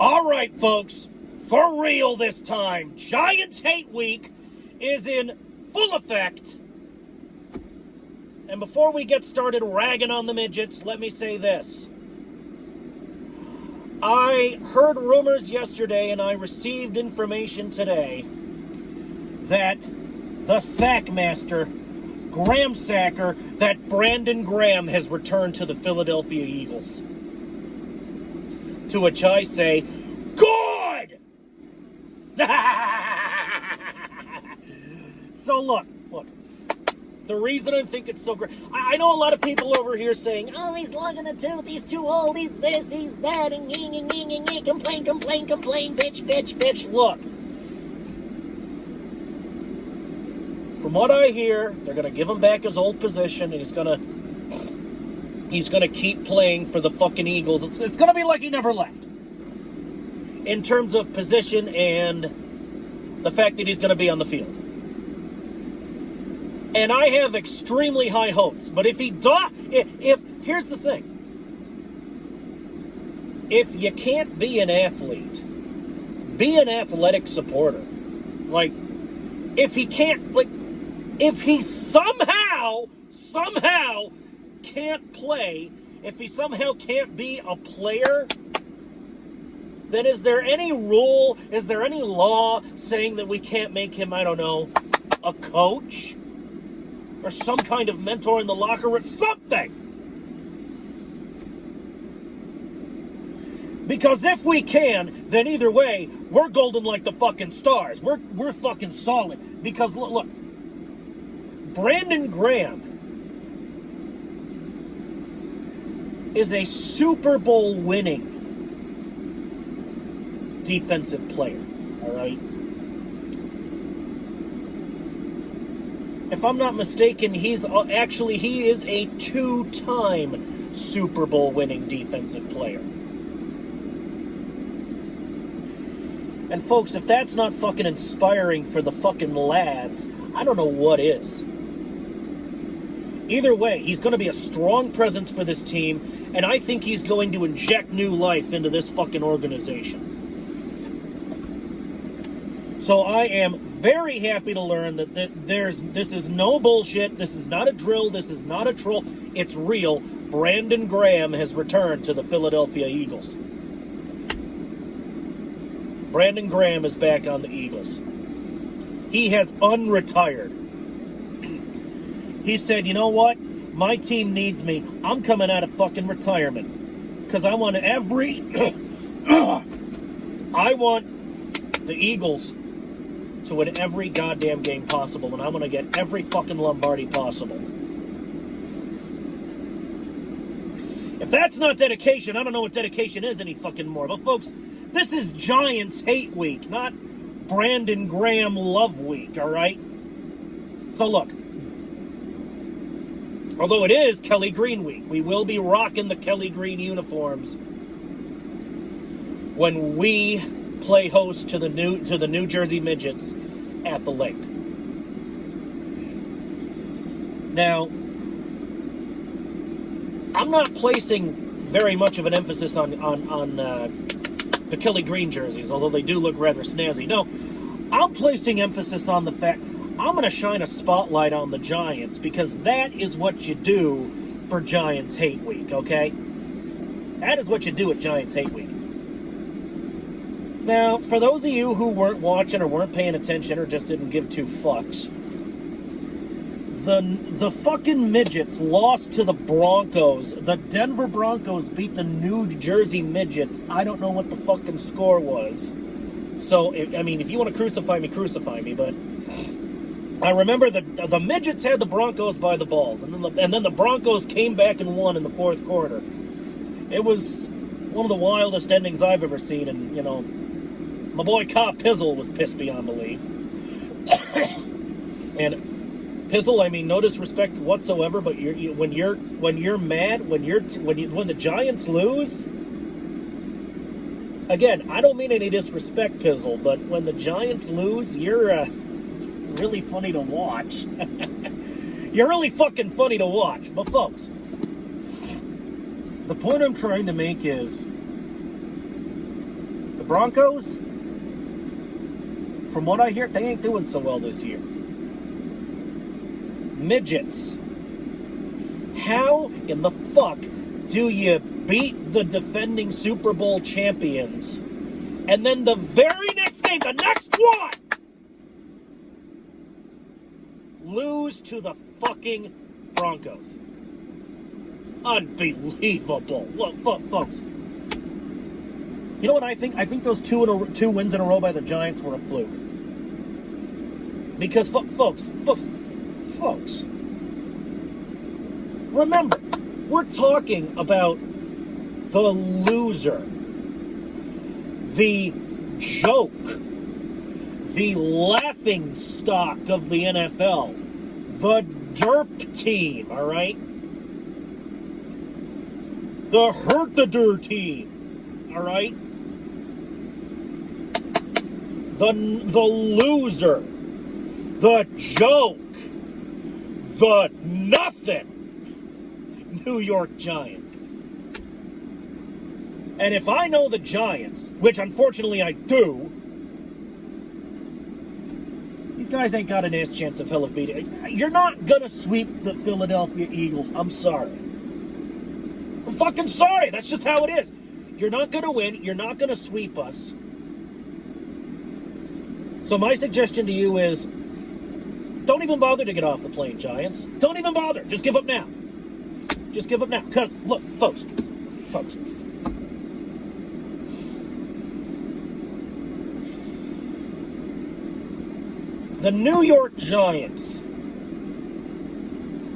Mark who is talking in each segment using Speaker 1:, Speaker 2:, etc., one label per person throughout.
Speaker 1: All right, folks, for real this time, Giants Hate Week is in full effect. And before we get started ragging on the midgets, let me say this. I heard rumors yesterday and I received information today that the Sackmaster, Graham Sacker, that Brandon Graham has returned to the Philadelphia Eagles. To which I say, good! So look. The reason I think it's so great, I know a lot of people over here saying, oh, he's long in the tooth, he's too old, he's this, he's that, and complain, bitch. Look. From what I hear, they're going to give him back his old position, and he's going to keep playing for the fucking Eagles. It's going to be like he never left. In terms of position and the fact that he's going to be on the field. And I have extremely high hopes. But if here's the thing. If you can't be an athlete, be an athletic supporter. Like, if he somehow can't play, if he somehow can't be a player, then is there any rule, is there any law saying that we can't make him, I don't know, a coach? Or some kind of mentor in the locker room? Something! Because if we can, then either way, we're golden like the fucking stars. We're fucking solid. Because look, Brandon Graham is a Super Bowl winning defensive player. All right? If I'm not mistaken, he is a two-time Super Bowl winning defensive player. And folks, if that's not fucking inspiring for the fucking lads, I don't know what is. Either way, he's going to be a strong presence for this team, and I think he's going to inject new life into this fucking organization. So I am very happy to learn that this is no bullshit, this is not a drill, this is not a troll, it's real. Brandon Graham has returned to the Philadelphia Eagles. Brandon Graham is back on the Eagles. He has unretired. He said, you know what? My team needs me. I'm coming out of fucking retirement. Because I want I want the Eagles to win every goddamn game possible, and I'm going to get every fucking Lombardi possible. If that's not dedication, I don't know what dedication is any fucking more. But folks, this is Giants Hate Week, not Brandon Graham Love Week, all right? So look, although it is Kelly Green Week, we will be rocking the Kelly Green uniforms when we play host to the New Jersey Midgets at the lake. Now, I'm not placing very much of an emphasis on the Kelly Green jerseys, although they do look rather snazzy. No, I'm placing emphasis on the fact I'm going to shine a spotlight on the Giants, because that is what you do for Giants Hate Week, okay? That is what you do at Giants Hate Week. Now, for those of you who weren't watching or weren't paying attention or just didn't give two fucks, the fucking Midgets lost to the Broncos. The Denver Broncos beat the New Jersey Midgets. I don't know what the fucking score was. So, I mean, if you want to crucify me, but I remember the Midgets had the Broncos by the balls, and then the Broncos came back and won in the fourth quarter. It was one of the wildest endings I've ever seen, and, you know, my boy Cop Pizzle was pissed beyond belief. And Pizzle, I mean, no disrespect whatsoever, but when you're mad, when the Giants lose, again, I don't mean any disrespect, Pizzle, but when the Giants lose, you're really funny to watch. You're really fucking funny to watch. But folks, the point I'm trying to make is, The Broncos, from what I hear, they ain't doing so well this year. Midgets. How in the fuck do you beat the defending Super Bowl champions and then the very next game, the next one, lose to the fucking Broncos? Unbelievable. Look, folks. You know what I think? I think those two wins in a row by the Giants were a fluke. Because, folks, remember, we're talking about the loser, the joke, the laughing stock of the NFL, the derp team, all right? The hurt-the-dur team, all right? The loser, the joke, the nothing New York Giants. And if I know the Giants, which unfortunately I do, these guys ain't got an ass chance of hell of beating. You're not gonna sweep the Philadelphia Eagles. I'm sorry. I'm fucking sorry. That's just how it is. You're not gonna win. You're not gonna sweep us. So my suggestion to you is, don't even bother to get off the plane, Giants. Don't even bother. Just give up now. Just give up now. Because, look, folks. The New York Giants,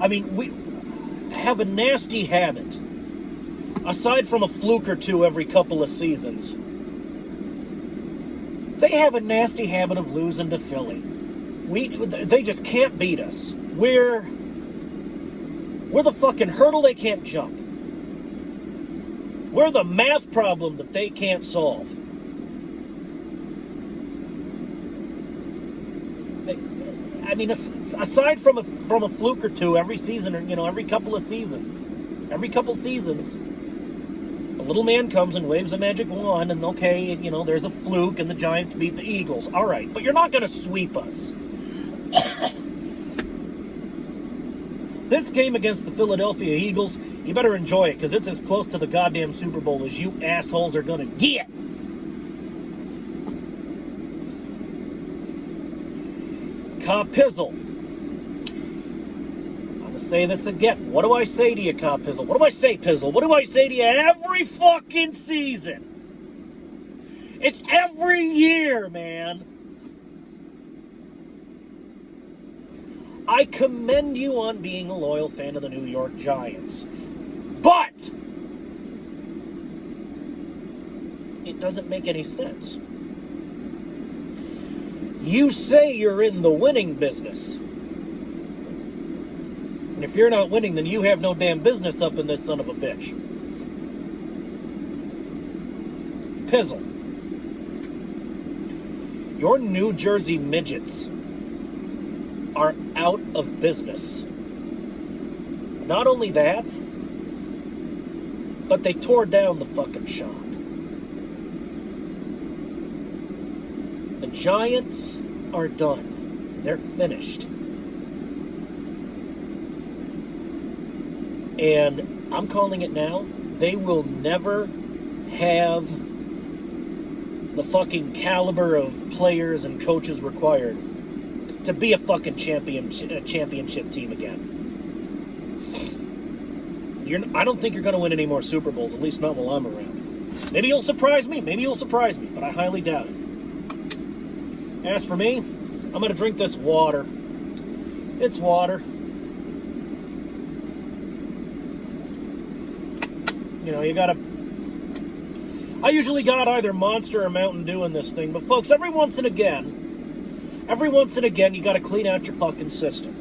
Speaker 1: I mean, we have a nasty habit. Aside from a fluke or two every couple of seasons, they have a nasty habit of losing to Philly. They just can't beat us. We're the fucking hurdle they can't jump. We're the math problem that they can't solve. I mean, aside from a fluke or two every season, or every couple seasons, a little man comes and waves a magic wand, and okay, there's a fluke, and the Giants beat the Eagles. All right, but you're not going to sweep us. This game against the Philadelphia Eagles, you better enjoy it, because it's as close to the goddamn Super Bowl as you assholes are going to get. Pizzle. I'm going to say this again. What do I say to you, Pizzle? What do I say, Pizzle? What do I say to you every fucking season? It's every year, man. I commend you on being a loyal fan of the New York Giants. But it doesn't make any sense. You say you're in the winning business. And if you're not winning, then you have no damn business up in this son of a bitch. Pizzle. Your New Jersey Midgets are out of business. Not only that, but they tore down the fucking shop. The Giants are done. They're finished. And I'm calling it now. They will never have the fucking caliber of players and coaches required to be a fucking championship team again. I don't think you're going to win any more Super Bowls, at least not while I'm around. Maybe you'll surprise me, but I highly doubt it. As for me, I'm going to drink this water. It's water. You got to... I usually got either Monster or Mountain Dew in this thing, but folks, every once and again, you got to clean out your fucking system.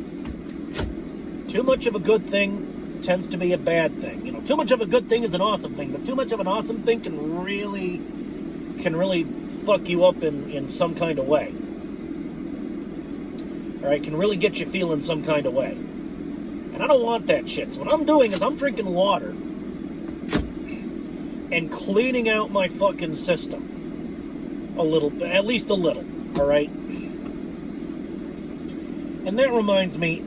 Speaker 1: Too much of a good thing tends to be a bad thing. Too much of a good thing is an awesome thing, but too much of an awesome thing can really fuck you up in some kind of way. All right, can really get you feeling some kind of way. And I don't want that shit. So what I'm doing is I'm drinking water and cleaning out my fucking system. A little, at least a little, all right? And that reminds me,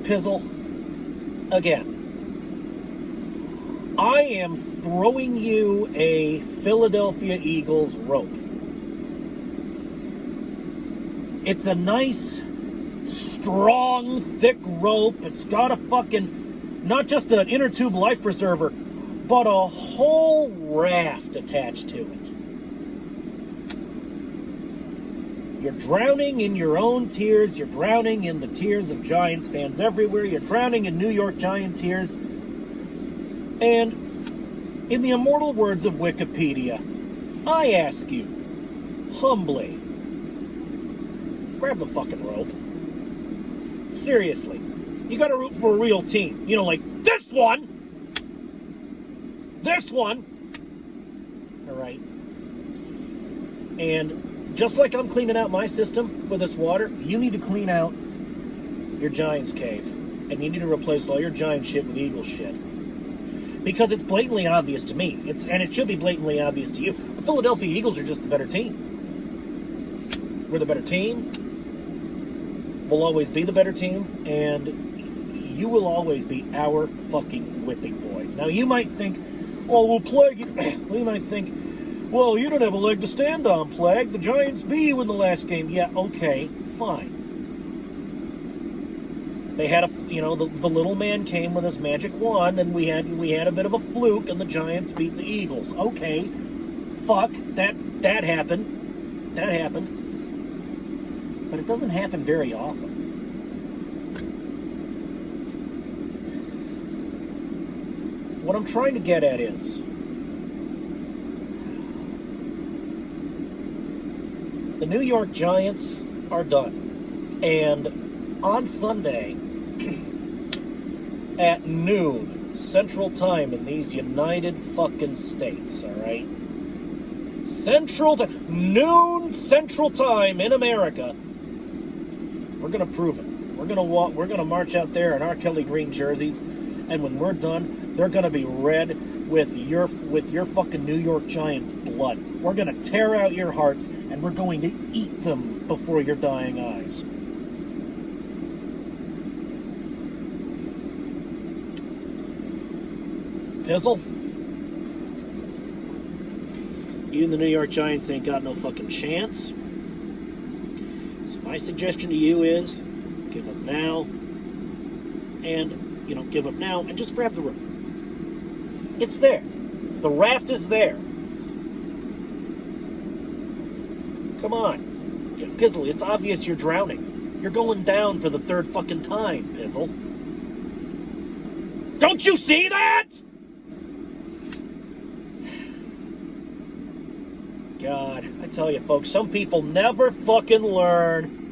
Speaker 1: Pizzle, again, I am throwing you a Philadelphia Eagles rope. It's a nice, strong, thick rope. It's got a fucking, not just an inner tube life preserver, but a whole raft attached to it. You're drowning in your own tears. You're drowning in the tears of Giants fans everywhere. You're drowning in New York Giant tears. And in the immortal words of Wikipedia, I ask you, humbly, grab the fucking rope. Seriously. You gotta root for a real team. You know, like this one! This one! Alright. And just like I'm cleaning out my system with this water, you need to clean out your Giants cave. And you need to replace all your Giant shit with Eagle shit. Because it's blatantly obvious to me. And it should be blatantly obvious to you. The Philadelphia Eagles are just the better team. We're the better team. We'll always be the better team. And you will always be our fucking whipping boys. Now you might think, oh, well, Plague, you might think, well, you don't have a leg to stand on, Plague. The Giants beat you in the last game. Yeah, okay, fine. They had the little man came with his magic wand, and we had a bit of a fluke, and the Giants beat the Eagles. Okay, fuck, that happened. That happened. But it doesn't happen very often. What I'm trying to get at is, the New York Giants are done. And on Sunday, at noon Central Time in these United fucking States, all right? Noon Central Time in America. We're gonna prove it. We're gonna march out there in our Kelly Green jerseys, and when we're done, they're gonna be red with your fucking New York Giants blood. We're gonna tear out your hearts, and we're going to eat them before your dying eyes. Pizzle, you and the New York Giants ain't got no fucking chance. So my suggestion to you is, give up now, and, give up now, and just grab the rope. It's there. The raft is there. Come on. Yeah, Pizzle, it's obvious you're drowning. You're going down for the third fucking time, Pizzle. Don't you see that? God, I tell you, folks, some people never fucking learn.